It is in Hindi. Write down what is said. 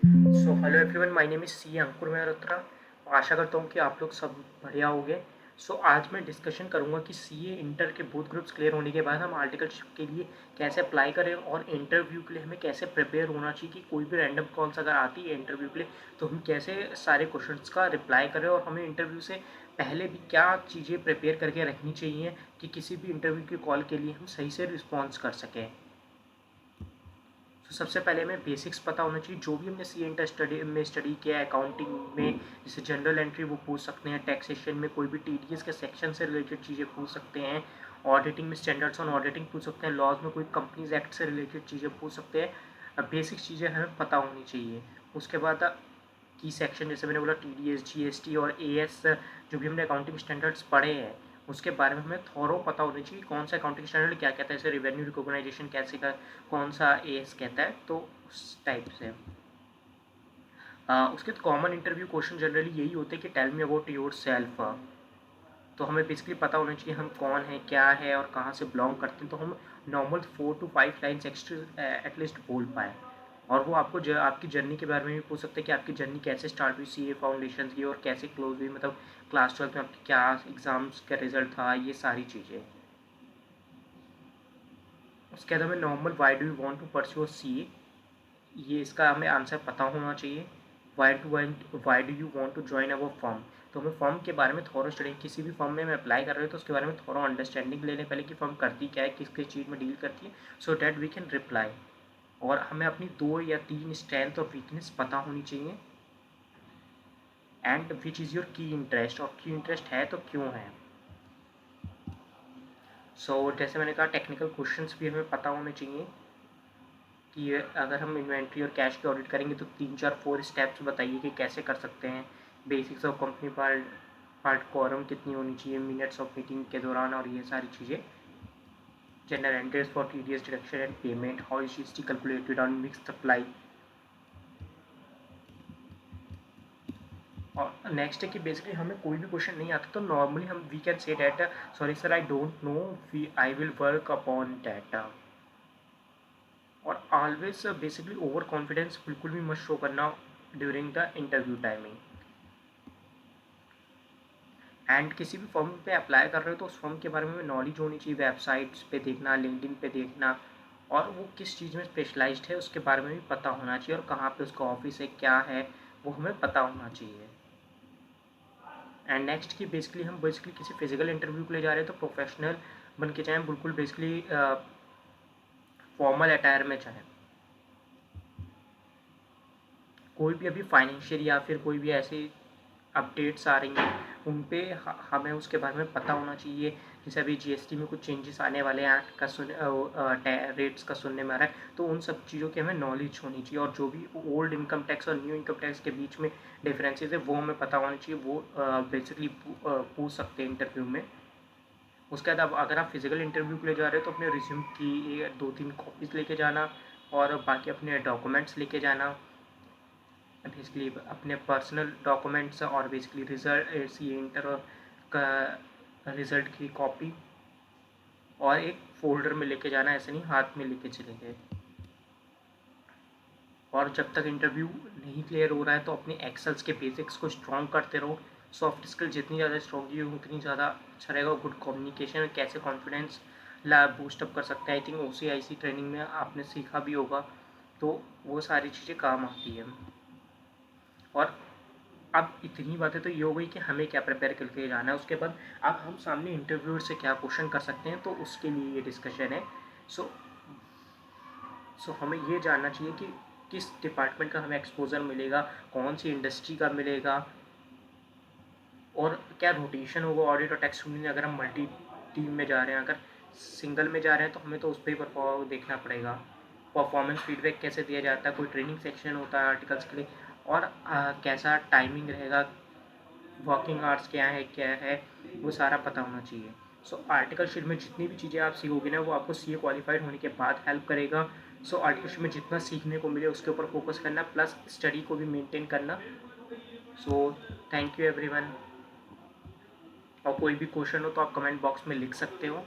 So hello everyone, my name is C Ankur Mehrotra. आशा करता हूँ कि आप लोग सब बढ़िया होंगे। सो आज मैं डिस्कशन करूँगा कि सीए इंटर के बोथ ग्रुप्स क्लियर होने के बाद हम आर्टिकलशिप के लिए कैसे अप्लाई करें और इंटरव्यू के लिए हमें कैसे प्रिपेयर होना चाहिए कि कोई भी रैंडम कॉल्स अगर आती है इंटरव्यू के लिए तो हम कैसे सारे क्वेश्चंस का रिप्लाई करें और हमें इंटरव्यू से पहले भी क्या चीज़ें प्रिपेयर करके रखनी चाहिए कि किसी भी इंटरव्यू की कॉल के लिए हम सही से रिस्पॉन्स कर सकें। तो सबसे पहले हमें बेसिक्स पता होना चाहिए। जो भी हमने सी इंटर स्टडी किया है, अकाउंटिंग में जैसे जनरल एंट्री वो पूछ सकते हैं, टैक्सेशन में कोई भी टीडीएस के सेक्शन से रिलेटेड चीज़ें पूछ सकते हैं, ऑडिटिंग में स्टैंडर्ड्स ऑन ऑडिटिंग पूछ सकते हैं, लॉज में कोई कंपनीज एक्ट से रिलेटेड चीज़ें पूछ सकते हैं। बेसिक चीज़ें हमें पता होनी चाहिए। उसके बाद की सेक्शन जैसे मैंने बोला टीडीएस, जीएसटी और एएस, जो भी हमने अकाउंटिंग स्टैंडर्ड्स पढ़े हैं उसके बारे में हमें थॉरो पता होनी चाहिए। कौन सा अकाउंटिंग स्टैंडर्ड क्या कहता है, जैसे रेवेन्यू रिकॉग्नाइजेशन कैसे का, कौन सा एएस कहता है, तो उस टाइप से। उसके कॉमन इंटरव्यू क्वेश्चन जनरली यही होते हैं कि tell me about yourself. तो हमें बेसिकली पता होना चाहिए हम कौन है, क्या है और कहाँ से बिलोंग करते हैं, तो हम normal 4 to 5 lines extra at least बोल पाए। और वो आपको आपकी जर्नी के बारे में भी पूछ सकते हैं कि आपकी जर्नी कैसे स्टार्ट हुई सीए फाउंडेशन की और कैसे क्लोज हुई, मतलब क्लास 12 में आपकी क्या एग्ज़ाम्स का रिजल्ट था, ये सारी चीज़ें। उसके बाद हमें normal why do you want to pursue CA, ये इसका हमें आंसर पता होना चाहिए। Why do you want to join our firm, तो हमें फर्म के बारे में थोड़ा स्टडी, किसी भी फर्म में हम अप्लाई कर रहे हो तो उसके बारे में थोड़ा अंडरस्टैंडिंग लेने पहले कि फर्म करती क्या है, किस किस चीज़ में डील करती है, so that we can reply. और हमें अपनी 2 या 3 स्ट्रेंथ और वीकनेस पता होनी चाहिए एंड विच इज़ योर की इंटरेस्ट, और की इंटरेस्ट है तो क्यों है। जैसे मैंने कहा टेक्निकल क्वेश्चंस भी हमें पता होने चाहिए कि अगर हम इन्वेंट्री और कैश की ऑडिट करेंगे तो 3-4-4 स्टेप्स बताइए कि कैसे कर सकते हैं। Basics of company part quorum कितनी होनी चाहिए मिनट्स ऑफ मीटिंग के दौरान, और ये सारी चीज़ें। General entries for TDS deduction and payment, how is GST calculated on mix supply. और नेक्स्ट है कि बेसिकली हमें कोई भी क्वेश्चन नहीं आता तो नॉर्मली हम we can say that sorry sir I don't know, we I will work upon data. और ऑलवेज बेसिकली ओवर कॉन्फिडेंस बिल्कुल भी मत शो करना during the interview timing. And किसी भी फर्म पे अप्लाई कर रहे हो तो उस फर्म के बारे में नॉलेज होनी चाहिए, वेबसाइट्स पे देखना, लिंक्डइन पे देखना, और वो किस चीज़ में स्पेशलाइज्ड है उसके बारे में भी पता होना चाहिए, और कहाँ पे उसका ऑफिस है, क्या है, वो हमें पता होना चाहिए। एंड नेक्स्ट कि बेसिकली हम किसी फिजिकल इंटरव्यू के लिए जा रहे हैं तो प्रोफेशनल बन के जाएँ, बिल्कुल बेसिकली फॉर्मल अटायर में जाएँ। कोई भी अभी फाइनेंशियल या फिर कोई भी ऐसी अपडेट्स आ रही हैं उन पे हमें उसके बारे में पता होना चाहिए। जैसे अभी जीएसटी में कुछ चेंजेस आने वाले हैं, एक्ट का रेट्स का सुनने में आ रहा है, तो उन सब चीज़ों की हमें नॉलेज होनी चाहिए। और जो भी ओल्ड इनकम टैक्स और न्यू इनकम टैक्स के बीच में डिफरेंसेस है वो हमें पता होना चाहिए, वो बेसिकली पूछ सकते हैं इंटरव्यू में। उसके बाद अगर आप फिजिकल इंटरव्यू के लिए जा रहे हो तो अपने रिज्यूम की 2-3 कॉपीज़ लेके जाना, और बाकी अपने डॉक्यूमेंट्स लेके जाना, बेसिकली अपने पर्सनल डॉक्यूमेंट्स, और बेसिकली रिजल्ट सी इंटर का रिज़ल्ट की कॉपी, और एक फ़ोल्डर में लेके जाना, ऐसे नहीं हाथ में लेके चले गए। और जब तक इंटरव्यू नहीं क्लियर हो रहा है तो अपने एक्सेल्स के बेसिक्स को स्ट्रॉन्ग करते रहो। सॉफ्ट स्किल जितनी ज़्यादा स्ट्रॉन्ग हो उतनी ज़्यादा अच्छा रहेगा। गुड कम्युनिकेशन, कैसे कॉन्फिडेंस बूस्टअप कर सकते हैं, आई थिंक OCIC ट्रेनिंग में आपने सीखा भी होगा, तो वो सारी चीज़ें काम आती हैं। और अब इतनी बातें तो ये हो गई कि हमें क्या प्रिपेयर करके जाना है। उसके बाद अब हम सामने इंटरव्यूअर से क्या क्वेश्चन कर सकते हैं, तो उसके लिए ये डिस्कशन है। सो हमें ये जानना चाहिए कि किस डिपार्टमेंट का हमें एक्सपोजर मिलेगा, कौन सी इंडस्ट्री का मिलेगा, और क्या रोटेशन होगा ऑडिट और टैक्स में। अगर हम मल्टी टीम में जा रहे हैं, अगर सिंगल में जा रहे हैं तो हमें तो उस पर देखना पड़ेगा। परफॉर्मेंस फीडबैक कैसे दिया जाता है, कोई ट्रेनिंग सेक्शन होता है आर्टिकल्स के लिए, और कैसा टाइमिंग रहेगा, वर्किंग आवर्स क्या है, वो सारा पता होना चाहिए। आर्टिकल शीट में जितनी भी चीज़ें आप सीखोगे ना वो आपको सीए क्वालिफाइड होने के बाद हेल्प करेगा। आर्टिकल शीट में जितना सीखने को मिले उसके ऊपर फोकस करना, प्लस स्टडी को भी मेंटेन करना। Thank you everyone. और कोई भी क्वेश्चन हो तो आप कमेंट बॉक्स में लिख सकते हो।